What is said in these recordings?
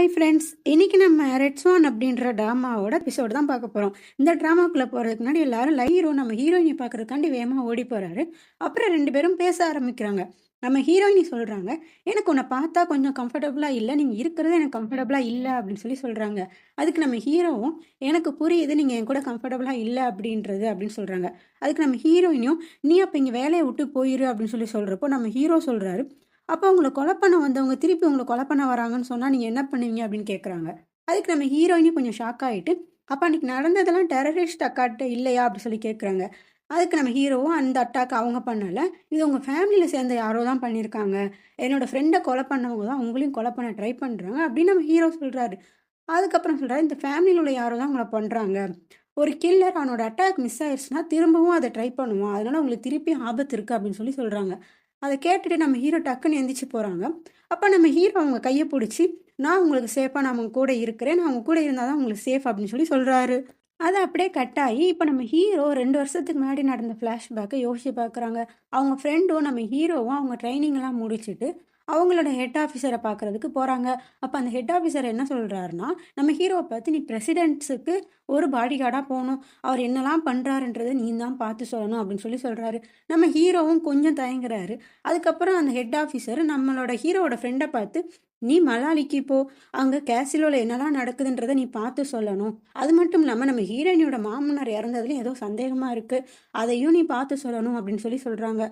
Hi friends, இன்னைக்கு நம்ம red Swan அப்படின்ற ட்ராமாவோட எபிசோடு தான் பார்க்க போகிறோம். இந்த ட்ராமாக்குள்ளே போகிறதுக்கு முன்னாடி எல்லாரும் ஹீரோ நம்ம ஹீரோயினை பார்க்கறதுக்காண்டி வேகமாக ஓடி போகிறாரு. அப்புறம் ரெண்டு பேரும் பேச ஆரம்பிக்கிறாங்க. நம்ம ஹீரோயினி சொல்கிறாங்க, எனக்கு உன்னை பார்த்தா கொஞ்சம் கம்ஃபர்டபுளாக இல்லை, நீங்கள் இருக்கிறது எனக்கு கம்ஃபர்டபுளாக இல்லை அப்படின்னு சொல்கிறாங்க. அதுக்கு நம்ம ஹீரோவும், எனக்கு புரியுது நீங்கள் என் கூட கம்ஃபர்டபுளாக இல்லை அப்படின்றது அப்படின்னு சொல்கிறாங்க. அதுக்கு நம்ம ஹீரோயினியும், நீ அப்போ இங்கே வேலையை விட்டு போயிரு அப்படின்னு சொல்கிறப்போ நம்ம ஹீரோ சொல்கிறாரு, அப்போ உங்கள கொலை பண்ண வந்தவங்க திருப்பி உங்கள கொலை பண்ண வராங்கன்னு சொன்னா நீங்க என்ன பண்ணுவீங்க? அப்படின்னு கேட்குறாங்க. அதுக்கு நம்ம ஹீரோயினும் கொஞ்சம் ஷாக் ஆயிட்டு, அப்ப அன்னைக்கு நடந்ததெல்லாம் டெரரிஸ்ட் அட்டாக் இல்லையா? அப்படி கேட்குறாங்க. அதுக்கு நம்ம ஹீரோவும், அந்த அட்டாக் அவங்க பண்ணல. இது உங்க ஃபேமிலியில சேர்ந்த யாரோ தான் பண்ணியிருக்காங்க. என்னோட ஃப்ரெண்ட கொலை பண்ணவங்க தான் உங்களையும் கொலை பண்ண ட்ரை பண்றாங்க அப்படின்னு நம்ம ஹீரோ சொல்றாரு. அதுக்கப்புறம் சொல்றாரு, இந்த ஃபேமிலியில உள்ள யாரோ தான் உங்கள பண்றாங்க. ஒரு கில்லர் அவனோட அட்டாக் மிஸ் ஆயிடுச்சுன்னா திரும்பவும் அதை ட்ரை பண்ணுவான். அதனால உங்களுக்கு திருப்பி ஆபத்து இருக்கு அப்படின்னு சொல்றாங்க. அதை கேட்டுட்டு நம்ம ஹீரோ டக்குன்னு எந்திரிச்சு போகிறாங்க. அப்போ நம்ம ஹீரோ அவங்க கையை பிடிச்சி, நான் உங்களுக்கு சேஃபாக நான் உங்க கூட இருக்கிறேன், நான் அவங்க கூட இருந்தால் தான் உங்களுக்கு சேஃப் அப்படின்னு சொல்கிறாரு. அது அப்படியே கட் ஆகி இப்போ நம்ம ஹீரோ 2 வருஷத்துக்கு முன்னாடி நடந்த ஃப்ளாஷ்பேக்கை யோசிச்சு பார்க்குறாங்க. அவங்க ஃப்ரெண்டும் நம்ம ஹீரோவும் அவங்க ட்ரைனிங்லாம் முடிச்சுட்டு அவங்களோட ஹெட் ஆஃபீஸரை பார்க்குறதுக்கு போகிறாங்க. அப்போ அந்த ஹெட் ஆஃபீஸர் என்ன சொல்கிறாருன்னா, நம்ம ஹீரோவை பார்த்து, நீ பிரசிடென்ட்ஸுக்கு ஒரு பாடி கார்டாக போகணும், அவர் என்னெல்லாம் பண்ணுறாருன்றதை நீ தான் பார்த்து சொல்லணும் அப்படின்னு சொல்கிறாரு. நம்ம ஹீரோவும் கொஞ்சம் தயங்குறாரு. அதுக்கப்புறம் அந்த ஹெட் ஆஃபீஸர் நம்மளோட ஹீரோவோட ஃப்ரெண்டை பார்த்து, நீ மலாலிக்கு போ, அங்கே கேசிலோவில் என்னெல்லாம் நடக்குதுன்றதை நீ பார்த்து சொல்லணும். அது மட்டும் இல்லாமல் நம்ம ஹீரோயினியோட மாமனார் இறந்ததுலையும் ஏதோ சந்தேகமாக இருக்குது, அதையும் நீ பார்த்து சொல்லணும் அப்படின்னு சொல்கிறாங்க.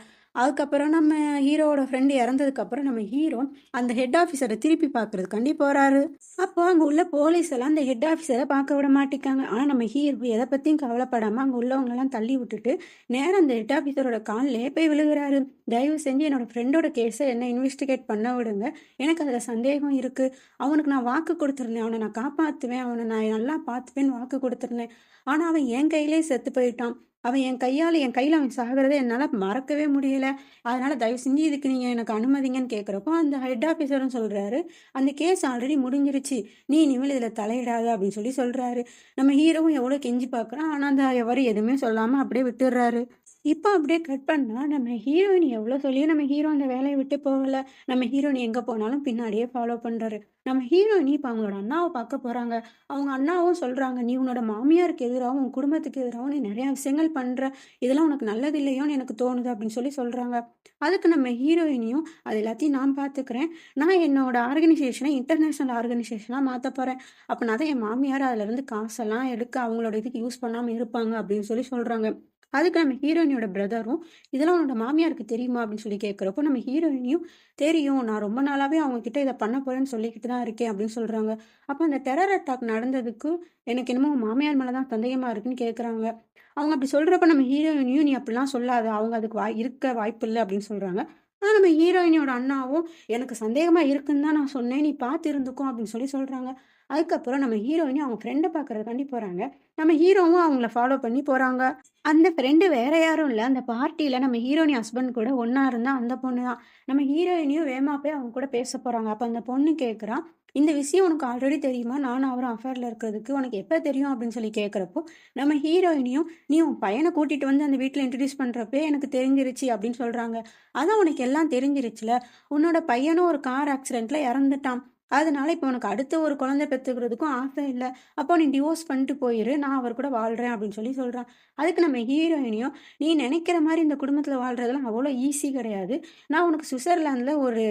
அதுக்கப்புறம் நம்ம ஹீரோவோட ஃப்ரெண்டு இறந்ததுக்கப்புறம் நம்ம ஹீரோ அந்த ஹெட் ஆஃபீஸரை திருப்பி பார்க்கறதுக்காண்டி போகிறாரு. அப்போ அங்கே உள்ள போலீஸ் எல்லாம் அந்த ஹெட் ஆஃபீஸரை பார்க்க விட மாட்டேங்காங்க. ஆனால் நம்ம ஹீரோ எதை பற்றியும் கவலைப்படாமல் அங்கே உள்ளவங்களெல்லாம் தள்ளி விட்டுட்டு நேரம் அந்த ஹெட் ஆஃபீஸரோட காலிலே போய் விழுகிறாரு. தயவு செஞ்சு என்னோட ஃப்ரெண்டோட கேஸை என்ன இன்வெஸ்டிகேட் பண்ண விடுங்க, எனக்கு அதில் சந்தேகம் இருக்குது. அவனுக்கு நான் வாக்கு கொடுத்துருந்தேன், அவனை நான் காப்பாற்றுவேன், அவனை நான் நல்லா பார்த்துப்பேன்னு வாக்கு கொடுத்துருந்தேன். ஆனால் அவன் என் கையிலே செத்து போயிட்டான். அவன் என் கையில் அவன் சாகிறத என்னால் மறக்கவே முடியல. அதனால் தயவு செஞ்சு இதுக்கு நீங்கள் எனக்கு அனுமதிங்கன்னு கேட்குறப்போ அந்த ஹெட் ஆஃபீஸரும் சொல்கிறாரு, அந்த கேஸ் ஆல்ரெடி முடிஞ்சிருச்சு, நீ இனிமேல் இதில் தலையிடாத அப்படின்னு சொல்கிறாரு. நம்ம ஹீரோவும் எவ்வளோ கெஞ்சி பார்க்குறான். ஆனால் அந்த எவரும் எதுவுமே சொல்லாமல் அப்படியே விட்டுடுறாரு. இப்போ அப்படியே கட் பண்ணால் நம்ம ஹீரோயின் எவ்வளோ சொல்லியும் நம்ம ஹீரோ அந்த வேலையை விட்டு போகலை. நம்ம ஹீரோயின் எங்கே போனாலும் பின்னாடியே ஃபாலோ பண்ணுறாரு. நம்ம ஹீரோயின் இப்போ அவங்களோட அண்ணாவை பார்க்க போகிறாங்க. அவங்க அண்ணாவும் சொல்கிறாங்க, நீ உன்னோட மாமியாருக்கு எதிராகவும் உன் குடும்பத்துக்கு எதிராகவும் நீ நிறையா விஷயங்கள் பண்ணுற, இதெல்லாம் உனக்கு நல்லது இல்லையோன்னு எனக்கு தோணுது அப்படின்னு சொல்கிறாங்க. அதுக்கு நம்ம ஹீரோயினையும், அது எல்லாத்தையும் நான் பார்த்துக்கிறேன், நான் என்னோட ஆர்கனைசேஷனை இன்டர்நேஷ்னல் ஆர்கனைசேஷனாக மாற்ற போகிறேன், அப்படின்னா தான் என் மாமியார் அதிலேருந்து காசெல்லாம் எடுக்க அவங்களோட இதுக்கு யூஸ் பண்ணாமல் இருப்பாங்க அப்படின்னு சொல்கிறாங்க. அதுக்கு நம்ம ஹீரோயினியோட பிரதரும், இதெல்லாம் உன்னோட மாமியாருக்கு தெரியுமா அப்படின்னு கேட்குறப்போ நம்ம ஹீரோயினியும், தெரியும், நான் ரொம்ப நாளாகவே அவங்க கிட்ட இதை பண்ண போகிறேன்னு சொல்லிக்கிட்டு தான் இருக்கேன் அப்படின்னு சொல்கிறாங்க. அப்போ அந்த டெரர் அட்டாக் நடந்ததுக்கு எனக்கு என்னமோ மாமியார் மேலே தான் சந்தேகமாக இருக்குன்னு கேட்குறாங்க. அவங்க அப்படி சொல்கிறப்ப நம்ம ஹீரோயினியும், நீ அப்படிலாம் சொல்லாத, அவங்க அதுக்கு இருக்க வாய்ப்பு இல்லை அப்படின்னு சொல்கிறாங்க. ஆனால் நம்ம ஹீரோயினியோட அண்ணாவும், எனக்கு சந்தேகமாக இருக்குன்னு தான் நான் சொன்னேன், நீ பார்த்து இருந்துக்கும் அப்படின்னு சொல்கிறாங்க. அதுக்கப்புறம் நம்ம ஹீரோயினும் அவங்க ஃப்ரெண்டை பார்க்கறதுக்காண்டி போகிறாங்க. நம்ம ஹீரோவும் அவங்கள ஃபாலோ பண்ணி போகிறாங்க. அந்த ஃப்ரெண்டு வேற யாரும் இல்லை, அந்த பார்ட்டியில் நம்ம ஹீரோயினி ஹஸ்பண்ட் கூட ஒன்றா இருந்தால் அந்த பொண்ணு தான். நம்ம ஹீரோயினியும் வேகமாக போய் அவங்க கூட பேச போகிறாங்க. அப்போ அந்த பொண்ணு கேட்குறா, இந்த விஷயம் உனக்கு ஆல்ரெடி தெரியுமா, நானும் அவரும் அஃபேரில் இருக்கிறதுக்கு உனக்கு எப்போ தெரியும் அப்படின்னு கேட்குறப்போ நம்ம ஹீரோயினியும், நீ உன் பையனை கூட்டிகிட்டு வந்து அந்த வீட்டில் இன்ட்ரடியூஸ் பண்ணுறப்பே எனக்கு தெரிஞ்சிருச்சு அப்படின்னு சொல்கிறாங்க. அதான் உனக்கு எல்லாம் தெரிஞ்சிருச்சுல, உன்னோட பையனும் ஒரு கார் ஆக்சிடெண்ட்டில் இறந்துட்டான், அதனால இப்போ உனக்கு அடுத்த ஒரு குழந்தை பெற்றுக்கிறதுக்கும் ஆசை இல்லை, அப்போ நீ டிவோர்ஸ் பண்ணிட்டு போயிரு, நான் அவர் கூட வாழ்கிறேன் அப்படின்னு சொல்கிறான். அதுக்கு நம்ம ஹீரோயினியும், நீ நினைக்கிற மாதிரி இந்த குடும்பத்தில் வாழ்கிறதெல்லாம் அவ்வளோ ஈஸி கிடையாது, நான் உனக்கு சுவிட்சர்லாந்தில் ஒரு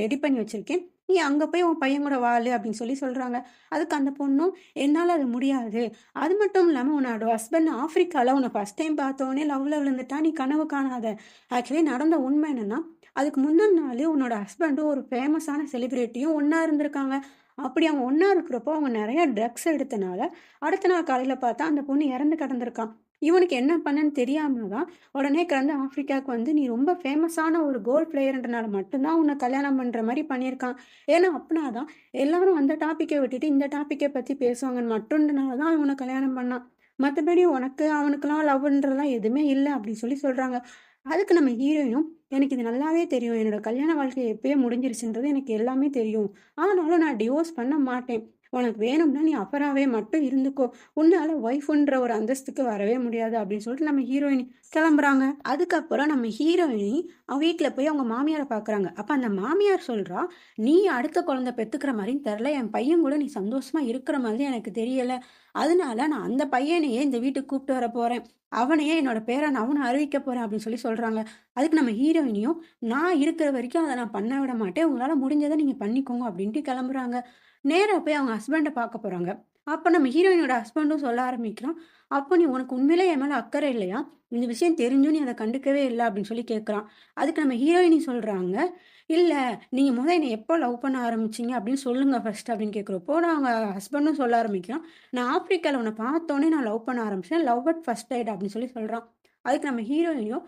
ரெடி பண்ணி வச்சுருக்கேன், நீ அங்கே போய் உன் பையன் கூட வாழு அப்படின்னு சொல்கிறாங்க. அதுக்கு அந்த பொண்ணும், என்னால் அது முடியாது, அது மட்டும் இல்லாமல் உன்னோட ஹஸ்பண்ட் ஆஃப்ரிக்காவில் உன்னை ஃபஸ்ட் டைம் பார்த்தோன்னே லவ்வில் விழுந்துட்டா, நீ கனவு காணாத. ஆக்சுவலி நடந்த உண்மை என்னென்னா, அதுக்கு முந்தின நாள் உன்னோட ஹஸ்பண்டும் ஒரு ஃபேமஸான செலிபிரிட்டியும் ஒன்றா இருந்திருக்காங்க. அப்படி அவங்க ஒன்றா இருக்கிறப்போ அவங்க நிறையா ட்ரக்ஸ் எடுத்தனால அடுத்த நாள் காலையில் பார்த்தா அந்த பொண்ணு இறந்து கிடந்திருக்கான். இவனுக்கு என்ன பண்ணன்னு தெரியாமல் தான் உடனே கிடந்து ஆஃப்ரிக்காவுக்கு வந்து, நீ ரொம்ப ஃபேமஸான ஒரு கோல் பிளேயர்ன்றனால மட்டும்தான் உன்னை கல்யாணம் பண்ணுற மாதிரி பண்ணியிருக்கான். ஏன்னா அப்படின்னா தான் எல்லாரும் அந்த டாப்பிக்கை விட்டுட்டு இந்த டாப்பிக்கை பற்றி பேசுவாங்கன்னு மட்டும்ன்றனால தான் இவனை கல்யாணம் பண்ணான். மற்றபடி உனக்கு அவனுக்கெல்லாம் லவ்ன்றதெல்லாம் எதுவுமே இல்லை அப்படின்னு சொல்கிறாங்க. அதுக்கு நம்ம ஹீரோயினும், எனக்கு இது நல்லாவே தெரியும், என்னோட கல்யாண வாழ்க்கை எப்பயே முடிஞ்சிருச்சுன்றது எனக்கு எல்லாமே தெரியும், ஆனாலும் நான் டிவோர்ஸ் பண்ண மாட்டேன், உனக்கு வேணும்னா நீ அஃபராவே மட்டும் இருந்துக்கோ. உன்னால ஒய்ஃப்ன்ற ஒரு அந்தஸ்துக்கு வரவே முடியாது அப்படின்னு சொல்லிட்டு நம்ம ஹீரோயினி கிளம்புறாங்க. அதுக்கப்புறம் நம்ம ஹீரோயினி வீட்ல போய் அவங்க மாமியார பார்க்குறாங்க. அப்ப அந்த மாமியார் சொல்றா, "நீ அடுத்த குழந்தை பெத்துக்கிற மாரியும் தெர்ல. என் பையன் கூட நீ சந்தோஷமா இருக்கிற மாதிரி எனக்கு தெரியல. அதனால நான் அந்த பையனையே இந்த வீட்டுக்கு கூப்பிட்டு வர போறேன். அவனையே என்னோட பேரன் அவன அறிவிக்க போறேன்" அப்படின்னு சொல்லி சொல்றாங்க. அதுக்கு நம்ம ஹீரோயினியும், "நான் இருக்கிற வரைக்கும் அத நான் பண்ண விட மாட்டேன். உங்களால முடிஞ்சத நீங்க பண்ணிக்கோங்க" அப்படின்ட்டு கிளம்புறாங்க. நேரா போய் அவங்க ஹஸ்பண்ட பார்க்க போறாங்க. அப்ப நம்ம ஹீரோயினோட ஹஸ்பண்டும் சொல்ல ஆரம்பிக்கிறான், "அப்போ நீ உனக்கு உண்மையிலே என் மேல அக்கறை இல்லையா? இந்த விஷயம் தெரிஞ்சும் நீ அத கண்டுக்கவே இல்ல" அப்படின்னு சொல்லி கேட்குறான். அதுக்கு நம்ம ஹீரோயினி சொல்றாங்க, "இல்ல நீங்க என்னை எப்போ லவ் பண்ண ஆரம்பிச்சீங்க அப்படின்னு சொல்லுங்க ஃபர்ஸ்ட்" அப்படின்னு கேட்கிறப்போ, அவங்க ஹஸ்பண்டும் சொல்ல ஆரம்பிக்கிறான், "நான் ஆப்பிரிக்கால உன்ன பார்த்தோனே நான் லவ் பண்ண ஆரம்பிச்சேன். லவ் அட் ஃபர்ஸ்ட் சைட்" அப்படின்னு சொல்லி சொல்றான். அதுக்கு நம்ம ஹீரோயினியும்,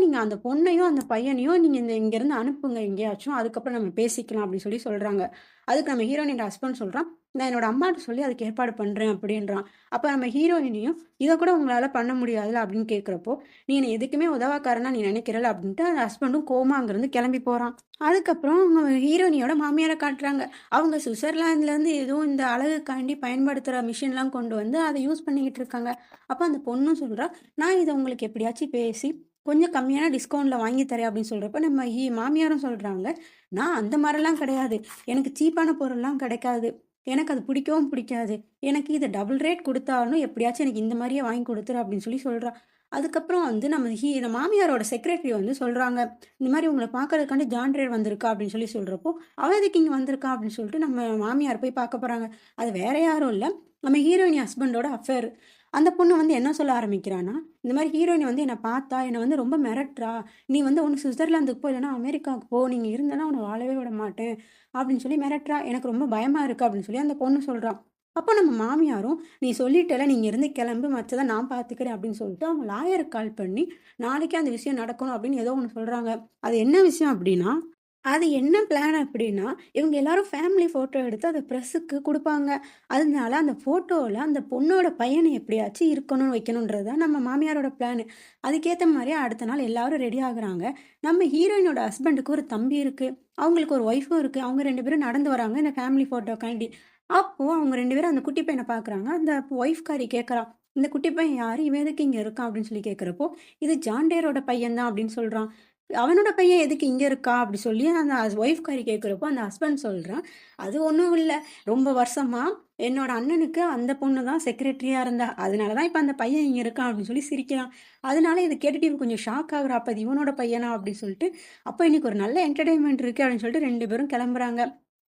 நீங்க அந்த பொண்ணையும், அந்த பையனையும் நீங்க இங்கேருந்து அனுப்புங்க எங்கேயாச்சும். அதுக்கப்புறம் நம்ம பேசிக்கலாம்" அப்படின்னு சொல்லி சொல்றாங்க. அதுக்கு நம்ம ஹீரோயினோட ஹஸ்பண்ட் சொல்றான், "நான் என்னோட அம்மாட்ட சொல்லி அதுக்கு ஏற்பாடு பண்றேன்" அப்படின்றான். அப்ப நம்ம ஹீரோயினியும், "இத கூட உங்களால பண்ண முடியாதுல்ல" அப்படின்னு கேட்கிறப்போ, "நீ என்ன எதுக்குமே உதவாக்கரனா நீ நினைக்கிறல்ல" அப்படின்ட்டு அந்த ஹஸ்பண்டும் கோவமா அங்கருந்து கிளம்பி போறான். அதுக்கப்புறம் அவங்க ஹீரோயினியோட மாமியார காட்டுறாங்க. அவங்க சுவிட்சர்லாந்துலேருந்து ஏதோ இந்த அழகுக்காண்டி பயன்படுத்துற மிஷின்லாம் கொண்டு வந்து அத யூஸ் பண்ணிக்கிட்டு இருக்காங்க. அப்ப அந்த பொண்ணும் சொல்றா, "நான் இத உங்களுக்கு எப்படியாச்சும் பேசி கொஞ்சம் கம்மியான டிஸ்கவுண்ட்ல வாங்கி தரேன்" அப்படின்னு சொல்றப்ப, நம்ம மாமியாரும் சொல்றாங்க, "நான் அந்த மாரிலாம் கிடையாது. எனக்கு சீப்பான பொருள்லாம் கிடைக்காது. எனக்கு அது பிடிக்கவும் பிடிக்காது. எனக்கு இத டபுள் ரேட் குடுத்தாலும் எப்படியாச்சும் எனக்கு இந்த மாரியே வாங்கி குடுத்துரு" அப்படின்னு சொல்லி சொல்றா. அதுக்கப்புறம் வந்து நம்ம மாமியாரோட செக்ரட்டரி வந்து சொல்றாங்க, "இந்த மாரி உங்கள பார்க்கறதுக்காண்டி ஜான் ரே வந்திருக்கா" அப்படின்னு சொல்லி சொல்றப்போ, "அவ எதுக்கு இங்க வந்திருக்கா?" அப்படின்னு சொல்லிட்டு நம்ம மாமியார் போய் பார்க்க போறாங்க. அது வேற யாரும் இல்ல, நம்ம ஹீரோயினி ஹஸ்பண்டோட அஃபேர். அந்த பொண்ணு வந்து என்ன சொல்ல ஆரம்பிக்கிறான்னா, "இந்த மாரி ஹீரோயினி வந்து என்ன பார்த்தா, என்ன வந்து ரொம்ப மிரட்டுறா. நீ வந்து ஒண்ணு சுவிட்சர்லாந்துக்கு போ, இல்லன்னா அமெரிக்காவுக்கு போ. நீங்க இருந்தனா உன்ன வாழவே விட மாட்டேன்" அப்படின்னு சொல்லி மிரட்டுறா. "எனக்கு ரொம்ப பயமா இருக்கு" அப்படின்னு சொல்லி அந்த பொண்ணு சொல்றா. அப்போ நம்ம மாமியாரும், "நீ சொல்லிட்டல்ல, நீ இங்க இருந்து கிளம்பு. மத்தத நான் பார்த்துக்கிறேன்" அப்படின்னு சொல்லிட்டு அவங்க லாயருக்கு கால் பண்ணி, நாளைக்கே அந்த விஷயம் நடக்கணும் அப்படின்னு ஏதோ ஒண்ணு சொல்றாங்க. அது என்ன விஷயம் அப்படின்னா, அது என்ன பிளான் அப்படின்னா, இவங்க எல்லாரும் ஃபேமிலி ஃபோட்டோ எடுத்து அத பிரஸ்ஸுக்கு குடுப்பாங்க. அதனால அந்த ஃபோட்டோல அந்த பொண்ணோட பையன எப்படியாச்சும் இருக்கணும்னு வைக்கணுன்றது தான் நம்ம மாமியாரோட பிளானு. அதுக்கேத்த மாரி அடுத்த நாள் எல்லாரும் ரெடி ஆகுறாங்க. நம்ம ஹீரோயினோட ஹஸ்பண்டுக்கு ஒரு தம்பி இருக்கு. அவங்களுக்கு ஒரு ஒய்ஃபும் இருக்கு. அவங்க 2 பேரும் நடந்து வராங்க இந்த ஃபேமிலி ஃபோட்டோக்காண்டி. அப்போ அவங்க 2 பேரும் அந்த குட்டி பையன பார்க்குறாங்க. அந்த ஒய்ஃப்காரி கேட்கறா, "இந்த குட்டி பையன் யாரு? இவன் எதுக்கு இங்க இருக்கான்?" அப்படின்னு சொல்லி கேட்கிறப்போ, "இது ஜான் டேரோட பையன் தான்" அப்படின்னு சொல்றான். "அவனோட பையன் எதுக்கு இங்க இருக்கா?" அப்படி சொல்லி அந்த ஒய்ஃப்காரி கேட்கிறப்போ, அந்த ஹஸ்பண்ட் சொல்றான், "அது ஒண்ணும் இல்ல. ரொம்ப வருஷமா என்னோட அண்ணனுக்கு அந்த பொண்ணு தான் செக்ரட்டரியா இருந்தா. அதனால தான் இப்ப அந்த பையன் இங்க இருக்கான்" அப்படின்னு சொல்லி சிரிக்கிறான். அதனால இத கேட்டுட்டு இவ கொஞ்சம் ஷாக் ஆகுறா. "அப்ப இது இவனோட பையனா?" அப்படின்னு சொல்லிட்டு, "அப்ப இன்னைக்கு ஒரு நல்ல என்டர்டெயின்மென்ட் இருக்கு" அப்படின்னு சொல்லிட்டு 2 பேரும் கிளம்புறாங்க.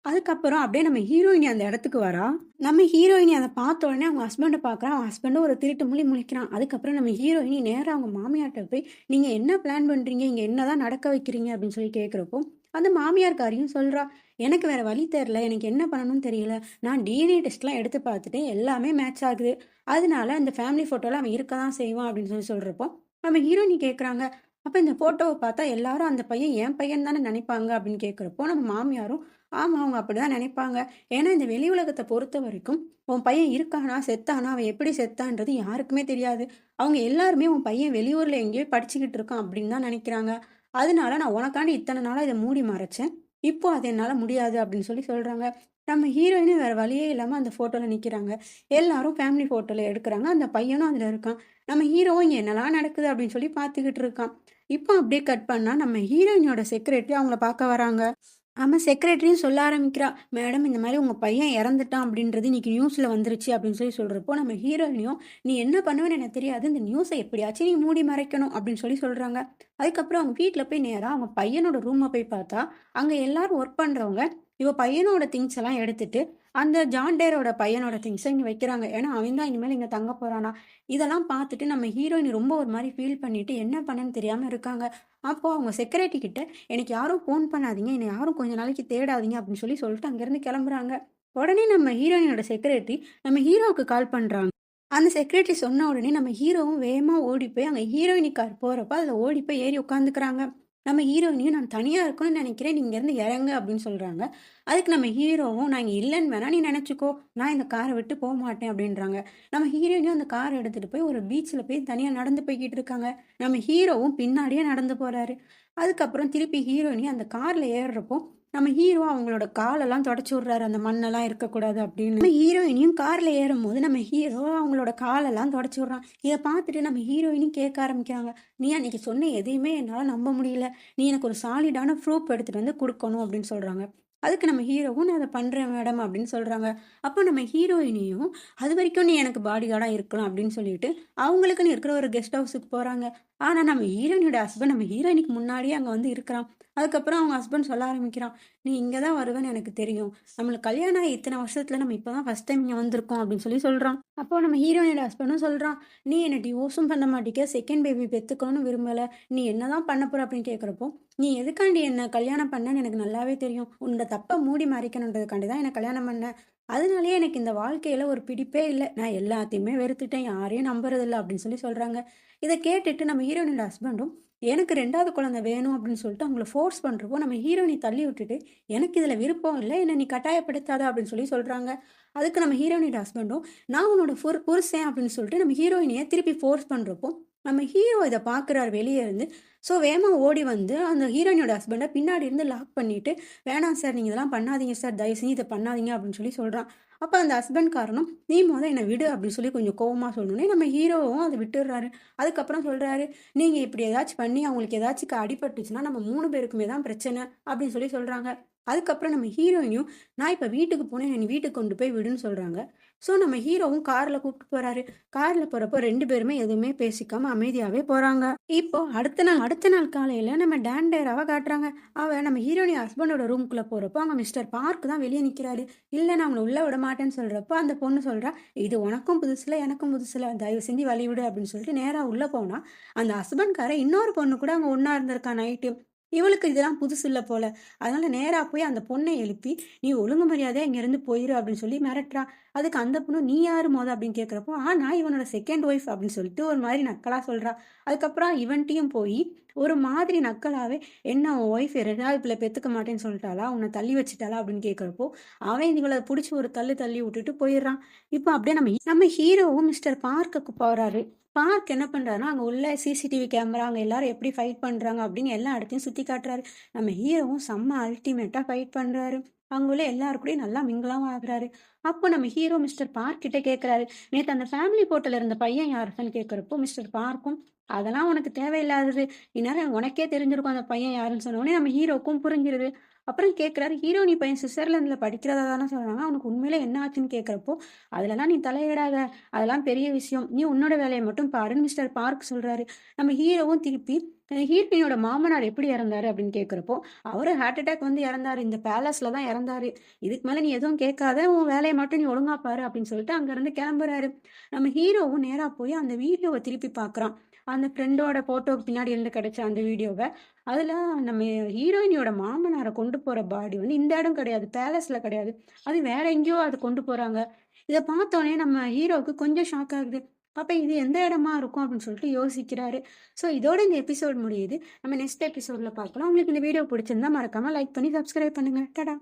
அதுக்கப்புறம் அப்படியே நம்ம ஹீரோயினி அந்த இடத்துக்கு வரா. நம்ம ஹீரோயினி அத பார்த்த உடனே அவங்க ஹஸ்பண்ட பார்க்குறா. அவங்க ஹஸ்பண்டும் ஒரு திருட்டு முழி முழிக்கிறான். அதுக்கப்புறம் நம்ம ஹீரோயினி நேரா அவங்க மாமியார்ட்ட போய், "நீங்க என்ன பிளான் பண்றீங்க? இங்க என்னதான் நடக்க வைக்கிறீங்க?" அப்படின்னு சொல்லி கேட்கிறப்போ, அந்த மாமியார்காரியும் சொல்றா, "எனக்கு வேற வழி தெரியல. எனக்கு என்ன பண்ணணும்னு தெரியல. நான் டிஎன்ஏ டெஸ்ட்லாம் எடுத்து பார்த்துட்டேன். எல்லாமே மேட்ச் ஆகுது. அதனால இந்த ஃபேமிலி ஃபோட்டோல அவன் இருக்க தான் செய்வான்" அப்படின்னு சொல்லி சொல்றப்போ, நம்ம ஹீரோயினி கேட்குறாங்க, "அப்ப இந்த ஃபோட்டோவ பார்த்தா எல்லாரும் அந்த பையன் என் பையன் தானே நினைப்பாங்க?" அப்படின்னு கேட்கிறப்போ, நம்ம மாமியாரும், "ஆமா, அவங்க அப்படிதான் நினைப்பாங்க. ஏன்னா இந்த வெளி உலகத்த பொறுத்தவரைக்கும், உன் பையன் இருக்கானா? செத்தானா? அவன் எப்படி செத்தான்றது யாருக்குமே தெரியாது. அவங்க எல்லாருமே உன் பையன் வெளியூர்ல எங்கேயோ படிச்சுக்கிட்டு இருக்கான் அப்படின்னு தான் நினைக்கிறாங்க. அதனால நான் உனக்காண்டி இத்தன நாளா இத மூடி மறைச்சேன். இப்போ அது என்னால முடியாது" அப்படின்னு சொல்லி சொல்றாங்க. நம்ம ஹீரோயினும் வேற வழியே இல்லாம அந்த ஃபோட்டோல நிக்கிறாங்க. எல்லாரும் ஃபேமிலி ஃபோட்டோல எடுக்குறாங்க. அந்த பையனும் அதுல இருக்கான். நம்ம ஹீரோவும் இங்க என்னலாம் நடக்குது அப்படின்னு சொல்லி பார்த்துக்கிட்டு இருக்கான். இப்போ அப்படியே கட் பண்ணா நம்ம ஹீரோயினோட செக்ரட்டரி அவங்கள பார்க்க வராங்க. ஆமா, செக்ரட்டரியும் சொல்ல ஆரம்பிக்கிறா. "மேடம், இந்த மாரி உங்க பையன் இறந்துட்டான் அப்படின்றது இன்னைக்கு நியூஸ்ல வந்துருச்சு" அப்படின்னு சொல்லி சொல்றப்போ, நம்ம ஹீரோயினியும், "நீ என்ன பண்ணுவேன்னு எனக்கு தெரியாது. இந்த நியூஸ எப்படியாச்சும் நீ மூடி மறைக்கணும்" அப்படின்னு சொல்லி சொல்றாங்க. அதுக்கப்புறம் அவங்க வீட்ல போய் நேரா அவங்க பையனோட ரூம போய் பார்த்தா, அங்க எல்லாரும் ஒர்க் பண்றவங்க, இவ பையனோட திங்ஸ் எல்லாம் எடுத்துட்டு, அந்த ஜான் டேரோட பையனோட திங்ஸ இங்க வைக்கிறாங்க. ஏன்னா, அவன் தான் இனிமேல் இங்க தங்க போறானா. இதெல்லாம் பார்த்துட்டு நம்ம ஹீரோயினி ரொம்ப ஒரு மாரி ஃபீல் பண்ணிட்டு, என்ன பண்ணன்னு தெரியாம இருக்காங்க. அப்போ அவங்க செக்ரட்டரி கிட்ட, "எனக்கு யாரும் ஃபோன் பண்ணாதீங்க. என்னை யாரும் கொஞ்ச நாளைக்கு தேடாதீங்க" அப்படின்னு சொல்லிட்டு அங்கேருந்து கிளம்புறாங்க. உடனே நம்ம ஹீரோயினோட செக்ரட்டரி நம்ம ஹீரோவுக்கு கால் பண்றாங்க. அந்த செக்ரட்டரி சொன்ன உடனே நம்ம ஹீரோவும் வேகமா ஓடி போய் அங்க ஹீரோயினி கார் போறப்ப அதில ஓடி போய் ஏறி உட்காந்துக்கிறாங்க. நம்ம ஹீரோயினியும், "நான் தனியா இருக்கணும்னு நினைக்கிறேன். நீங்க இருந்து இறங்கு" அப்படின்னு சொல்றாங்க. அதுக்கு நம்ம ஹீரோவும், "நான் இங்க இல்லன்னு வேணா நீ நினைச்சுக்கோ. நான் இந்த கார விட்டு போமாட்டேன்" அப்படின்றாங்க. நம்ம ஹீரோயினியும் அந்த கார எடுத்துட்டு போய் ஒரு பீச்ல போய் தனியா நடந்து போய்க்கிட்டு இருக்காங்க. நம்ம ஹீரோவும் பின்னாடியே நடந்து போறாரு. அதுக்கப்புறம் திருப்பி ஹீரோயினி அந்த கார்ல ஏறுறப்போ, நம்ம ஹீரோ அவங்களோட காலெல்லாம் தொடச்சி விடுறாரு, அந்த மண்ணெல்லாம் இருக்கக்கூடாது அப்படின்னு. நம்ம ஹீரோயினியும் கார்ல ஏறும்போது நம்ம ஹீரோ அவங்களோட காலெல்லாம் தொடச்சி விடுறான். இதை பார்த்துட்டு நம்ம ஹீரோயினும் கேட்க ஆரம்பிக்கிறாங்க, நீ அன்னைக்கு சொன்ன எதையுமே என்னால் நம்ப முடியல, நீ எனக்கு ஒரு சாலிடான ப்ரூஃப் எடுத்துட்டு வந்து கொடுக்கணும் அப்படின்னு சொல்றாங்க. அதுக்கு நம்ம ஹீரோவும் நான் அதை பண்றேன் மேடம் அப்படின்னு சொல்றாங்க. அப்போ நம்ம ஹீரோயினியும் அது வரைக்கும் நீ எனக்கு பாடி கார்டா இருக்கலாம் அப்படின்னு சொல்லிட்டு அவங்களுக்குன்னு இருக்கிற ஒரு கெஸ்ட் ஹவுஸுக்கு போறாங்க. ஆனா நம்ம ஹீரோயினியோட ஹஸ்பண்ட் நம்ம ஹீரோயினிக்கு முன்னாடியே அங்க வந்து இருக்கிறான். அதுக்கப்புறம் அவங்க ஹஸ்பண்ட் சொல்ல ஆரம்பிக்கிறான், நீ இங்கே தான் வருவேன்னு எனக்கு தெரியும், நம்மளுக்கு கல்யாணம் ஆகி இத்தனை வருஷத்துல நம்ம இப்போ தான் ஃபர்ஸ்ட் டைம் இங்கே வந்திருக்கோம் அப்படின்னு சொல்லி சொல்கிறான். அப்போ நம்ம ஹீரோயினோட ஹஸ்பண்டும் சொல்கிறான், நீ என்னை டிவோர்ஸும் பண்ண மாட்டேங்க, செகண்ட் பேபி பெற்றுக்கணும்னு விரும்பலை, நீ என்ன தான் பண்ண போகிற அப்படின்னு கேட்குறப்போ, நீ எதுக்காண்டி என்ன கல்யாணம் பண்ணன்னு எனக்கு நல்லாவே தெரியும், உன்னோட தப்பை மூடி மறைக்கணுன்றதுக்காண்டி தான் என்னை கல்யாணம் பண்ணேன், அதனாலேயே எனக்கு இந்த வாழ்க்கையில் ஒரு பிடிப்பே இல்லை, நான் எல்லாத்தையுமே வெறுத்துட்டேன், யாரையும் நம்புறதில்லை அப்படின்னு சொல்லி சொல்கிறாங்க. இதை கேட்டுட்டு நம்ம ஹீரோயினோட ஹஸ்பண்டும் எனக்கு 2வது குழந்தை வேணும் அப்படின்னு சொல்லிட்டு அவங்கள ஃபோர்ஸ் பண்ணுறப்போ நம்ம ஹீரோயினை தள்ளி விட்டுட்டு, எனக்கு இதில் விருப்பம் இல்லை, என்னை நீ கட்டாயப்படுத்தாத அப்படின்னு சொல்லி சொல்கிறாங்க. அதுக்கு நம்ம ஹீரோயினோட ஹஸ்பண்டும் நான் உன்னோட புருஷன் அப்படின்னு சொல்லிட்டு நம்ம ஹீரோயினையை திருப்பி ஃபோர்ஸ் பண்ணுறப்போ நம்ம ஹீரோ இதை பார்க்குறாரு வெளியே இருந்து. ஸோ வேகமாக ஓடி வந்து அந்த ஹீரோயினோட ஹஸ்பண்டை பின்னாடி இருந்து லாக் பண்ணிட்டு, வேணாம் சார், நீங்கள் இதெல்லாம் பண்ணாதீங்க சார், தயவு செஞ்சு இதை பண்ணாதீங்க அப்படின்னு சொல்லி சொல்கிறான். அப்போ அந்த ஹஸ்பண்ட் காரணம் நீ என்னை விடு அப்படின்னு சொல்லி கொஞ்சம் கோவமாக சொல்லணுன்னே நம்ம ஹீரோவும் அதை விட்டுடுறாரு. அதுக்கப்புறம் சொல்கிறாரு, நீங்கள் இப்படி ஏதாச்சும் பண்ணி அவங்களுக்கு ஏதாச்சும் அடிபட்டுச்சுன்னா நம்ம 3 பேருக்குமே தான் பிரச்சனை அப்படின்னு சொல்லி சொல்கிறாங்க. அதுக்கப்புறம் நம்ம ஹீரோயினையும் நான் இப்போ வீட்டுக்கு போனேன், என்னை வீட்டுக்கு கொண்டு போய் விடுன்னு சொல்கிறாங்க. ஸோ நம்ம ஹீரோவும் காரில் கூப்பிட்டு போகிறாரு. காரில் போகிறப்போ 2 பேருமே எதுவுமே பேசிக்காமல் அமைதியாகவே போகிறாங்க. இப்போ அடுத்த நாள் காலையில் நம்ம டேண்டேராவை காட்டுறாங்க. அவள் நம்ம ஹீரோயின் ஹஸ்பண்டோட ரூம்குள்ளே போகிறப்போ அங்கே மிஸ்டர் பார்க் தான் வெளியே நிற்கிறாரு. இல்லை நான் அவங்கள உள்ளே விட மாட்டேன்னு சொல்கிறப்போ அந்த பொண்ணு சொல்கிறா, இது உனக்கும் புதுசில் எனக்கும் புதுசில், தயவு செஞ்சு வழி விடு அப்படின்னு சொல்லிட்டு நேராக உள்ளே போனால் அந்த ஹஸ்பண்ட்கார இன்னொரு பொண்ணு கூட அங்கே ஒன்றா இருந்திருக்கா நைட்டு. இவளுக்கு இதெல்லாம் புதுசு இல்லை போல. அதனால நேராக போய் அந்த பொண்ணை எழுப்பி, நீ ஒழுங்கு மரியாதையாக இங்கேருந்து போயிரு அப்படின்னு சொல்லி மிரட்டுறா. அதுக்கு அந்த பொண்ணு நீ யாரு அப்படின்னு கேட்குறப்போ, நான் இவனோட செகண்ட் ஒய்ஃப் அப்படின்னு சொல்லிட்டு ஒரு மாதிரி நக்கலாக சொல்கிறா. அதுக்கப்புறம் இவன்ட்டையும் போய் ஒரு மாதிரி நக்கலாகவே, என்ன உன் ஒய்ஃப் 2வது பிள்ளை பெற்றுக்க மாட்டேன்னு சொல்லிட்டாளா, உன்னை தள்ளி வச்சுட்டாளா அப்படின்னு கேட்குறப்போ, அவன் இவளை பிடிச்சி ஒரு தள்ளி விட்டுட்டு போயிடுறான். இப்போ அப்படியே நம்ம ஹீரோவும் மிஸ்டர் பார்க்குக்கு போகிறாரு. பார்க் என்ன பண்ணுறாருன்னா, அங்கே உள்ள சிசிடிவி கேமரா அங்கே எல்லாரும் எப்படி ஃபைட் பண்ணுறாங்க அப்படின்னு எல்லா இடத்தையும் சுற்றி காட்டுறாரு. நம்ம ஹீரோவும் செம்ம அல்டிமேட்டாக ஃபைட் பண்ணுறாரு. அங்கே உள்ள எல்லாருக்கூடயும் நல்லா மிங்கலாகவும் ஆகுறாரு. அப்போ நம்ம ஹீரோ மிஸ்டர் பார்க் கிட்ட கேட்குறாரு, நேற்று அந்த ஃபேமிலி போட்டோல இருந்த பையன் யாருன்னு கேட்குறப்போ மிஸ்டர் பார்க்கும், அதெல்லாம் உனக்கு தேவையில்லாதது, இந்நேரம் உனக்கே தெரிஞ்சிருக்கும் அந்த பையன் யாருன்னு சொன்னோடனே நம்ம ஹீரோக்கும் புரிஞ்சிருது. அப்புறம் கேட்குறாரு, ஹீரோ நீ பையன் சுவிட்சர்லாந்தில் படிக்கிறதா தானே சொல்கிறாங்க, அவனுக்கு உண்மையிலே என்ன ஆச்சுன்னு கேட்குறப்போ, அதெல்லாம் நீ தலையிடாத, அதெல்லாம் பெரிய விஷயம், நீ உன்னோட வேலையை மட்டும் பாருன்னு மிஸ்டர் பார்க் சொல்கிறாரு. நம்ம ஹீரோவும் திருப்பி ஹீரோயினோட மாமனார் எப்படி இறந்தாரு அப்படின்னு கேட்குறப்போ, அவரு ஹார்ட் அட்டாக் வந்து இறந்தாரு, இந்த பேலஸில் தான் இறந்தாரு, இதுக்கு மேலே நீ எதுவும் கேட்காத, உன் வேலையை மட்டும் நீ ஒழுங்கா பாரு அப்படின்னு சொல்லிட்டு அங்கேருந்து கிளம்புறாரு. நம்ம ஹீரோவும் நேராக போய் அந்த வீடியோவை திருப்பி பார்க்குறான். அந்த ஃப்ரெண்டோட ஃபோட்டோக்கு பின்னாடி இருந்து கிடைச்ச அந்த வீடியோவை. அதில் நம்ம ஹீரோயினியோட மாமனாரை கொண்டு போகிற பாடி வந்து இந்த இடம் கிடையாது, பேலஸில் கிடையாது, அது வேற எங்கேயோ அது கொண்டு போகிறாங்க. இதை பார்த்தோன்னே நம்ம ஹீரோவுக்கு கொஞ்சம் ஷாக் ஆகுது. அப்போ இது எந்த இடமா இருக்கும் அப்படின்னு சொல்லிட்டு யோசிக்கிறாரு. ஸோ இதோட இந்த எபிசோட் முடியுது. நம்ம நெக்ஸ்ட் எபிசோடில் பார்க்கலாம். உங்களுக்கு இந்த வீடியோ பிடிச்சிருந்தா மறக்காமல் லைக் பண்ணி சப்ஸ்கிரைப் பண்ணுங்கள். டடா.